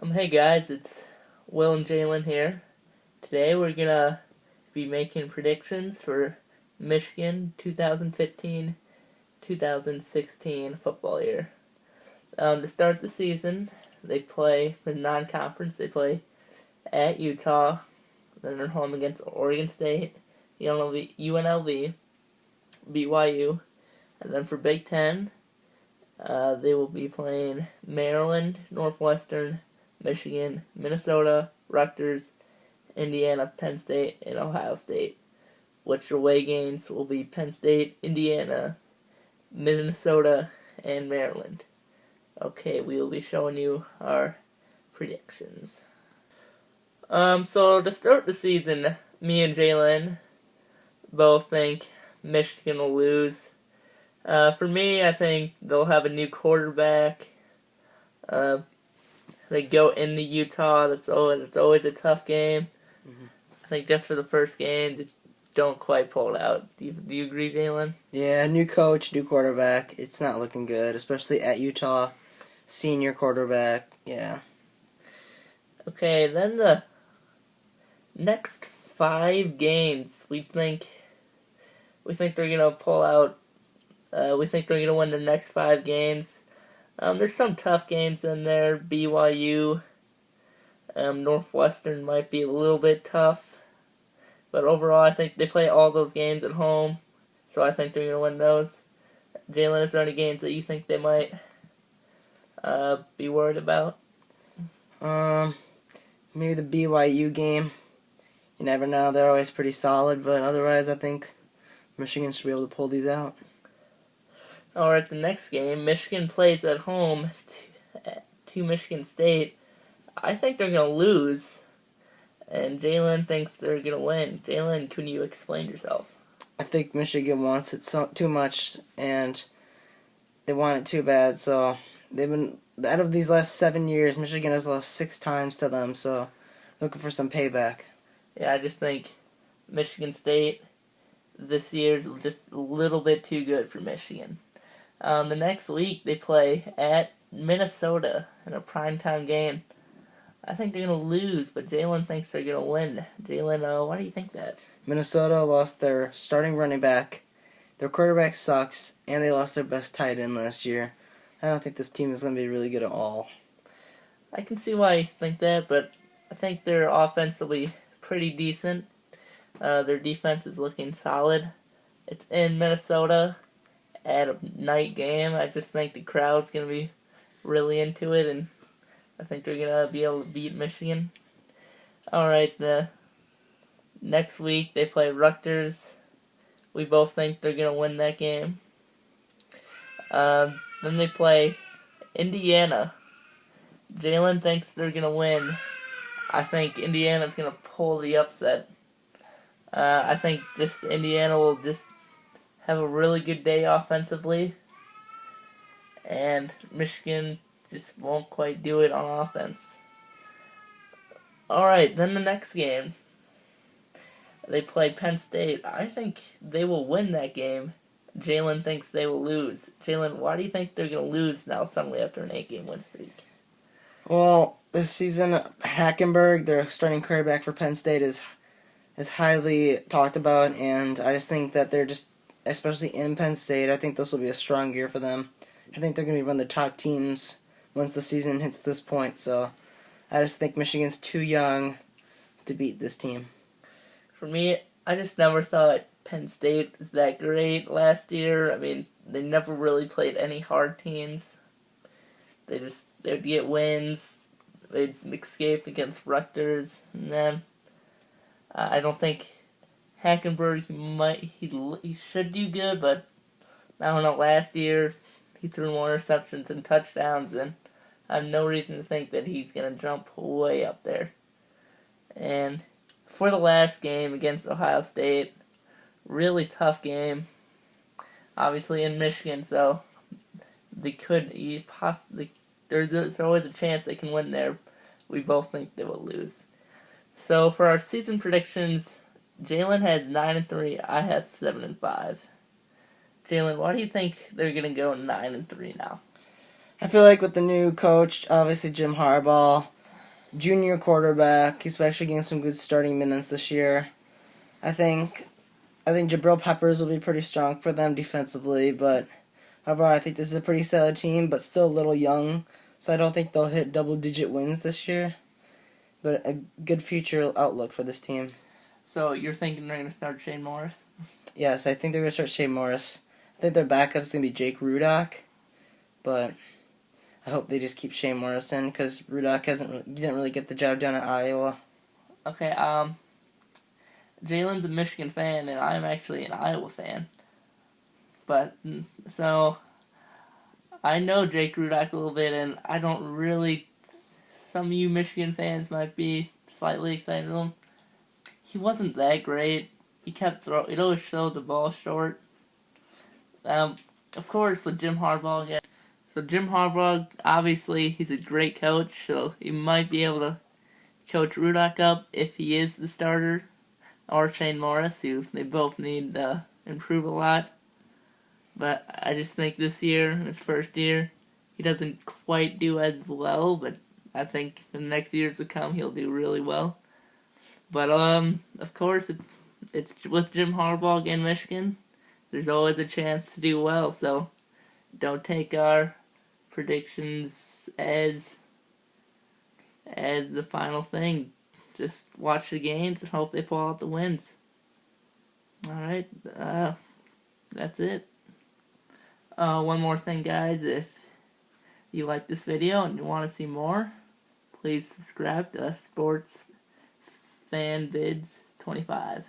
Hey guys, it's Will and Jalen here. Today we're gonna be making predictions for Michigan 2015-2016 football year. To start the season, they play for non-conference. They play at Utah, then they're home against Oregon State, UNLV, BYU, and then for Big Ten, they will be playing Maryland, Northwestern, Michigan, Minnesota, Rutgers, Indiana, Penn State, and Ohio State, which away games will be Penn State, Indiana, Minnesota, and Maryland. Okay, we will be showing you our predictions. So to start the season, me and Jalen both think Michigan will lose. For me, I think they'll have a new quarterback. They go into Utah. That's always a tough game. Mm-hmm. I think just for the first game, they don't quite pull it out. Do you agree, Jalen? Yeah, new coach, new quarterback. It's not looking good, especially at Utah. Senior quarterback. Yeah. Okay, then the next 5 games, we think they're gonna pull out. We think they're gonna win the next 5 games. There's some tough games in there. BYU, Northwestern might be a little bit tough, but overall, I think they play all those games at home, so I think they're gonna win those. Jalen, is there any games that you think they might be worried about? Maybe the BYU game. You never know. They're always pretty solid, but otherwise, I think Michigan should be able to pull these out. Alright, the next game, Michigan plays at home to Michigan State. I think they're going to lose, and Jalen thinks they're going to win. Jalen, can you explain yourself? I think Michigan wants it too much, and they want it too bad. So they've been out of these last 7 years, Michigan has lost 6 times to them. So looking for some payback. Yeah, I just think Michigan State this year's just a little bit too good for Michigan. The next week they play at Minnesota in a primetime game. I think they're going to lose, but Jalen thinks they're going to win. Jalen, why do you think that? Minnesota lost their starting running back. Their quarterback sucks, and they lost their best tight end last year. I don't think this team is going to be really good at all. I can see why you think that, but I think their offense will be pretty decent. Their defense is looking solid. It's in Minnesota at a night game. I just think the crowd's going to be really into it, and I think they're going to be able to beat Michigan. Alright, the next week they play Rutgers. We both think they're going to win that game. Then they play Indiana. Jalen thinks they're going to win. I think Indiana's going to pull the upset. I think just Indiana will just have a really good day offensively, and Michigan just won't quite do it on offense. Alright, then the next game, they play Penn State. I think they will win that game. Jalen thinks they will lose. Jalen, why do you think they're going to lose now suddenly after an 8-game win streak? Well, this season, Hackenberg, their starting quarterback for Penn State, is highly talked about, and I just think that they're just, especially in Penn State, I think this will be a strong year for them. I think they're going to be one of the top teams once the season hits this point, so I just think Michigan's too young to beat this team. For me, I just never thought Penn State was that great last year. I mean, they never really played any hard teams. They'd get wins. They'd escape against Rutgers, and then I don't think Hackenberg he should do good, but I don't know. Last year he threw more interceptions and touchdowns, and I have no reason to think that he's gonna jump way up there. And for the last game against Ohio State, really tough game. Obviously in Michigan, so they could possibly. There's always a chance they can win there. We both think they will lose. So for our season predictions, Jalen has 9-3. I have 7-5. Jalen, why do you think they're gonna go 9-3 now? I feel like with the new coach, obviously Jim Harbaugh, junior quarterback. He's actually getting some good starting minutes this year. I think Jabril Peppers will be pretty strong for them defensively, but overall I think this is a pretty solid team, but still a little young, so I don't think they'll hit double-digit wins this year. But a good future outlook for this team. So you're thinking they're going to start Shane Morris? Yes, I think they're going to start Shea Morris. I think their backup's going to be Jake Rudock, but I hope they just keep Shea Morris in because Rudock didn't really get the job done at Iowa. Okay, Jalen's a Michigan fan, and I'm actually an Iowa fan. But, so, I know Jake Rudock a little bit, and I don't really... Some of you Michigan fans might be slightly excited about him. He wasn't that great. He'd always throw the ball short. Of course, with Jim Harbaugh again. So Jim Harbaugh, obviously, he's a great coach, so he might be able to coach Rudock up if he is the starter. Or Shane Morris, who they both need to improve a lot. But I just think this year, his first year, he doesn't quite do as well, but I think in the next years to come, he'll do really well. But, of course, it's with Jim Harbaugh in Michigan. There's always a chance to do well, so don't take our predictions as the final thing. Just watch the games and hope they pull out the wins. Alright, that's it. One more thing, guys. If you like this video and you want to see more, please subscribe to Sports Fan Vids 25.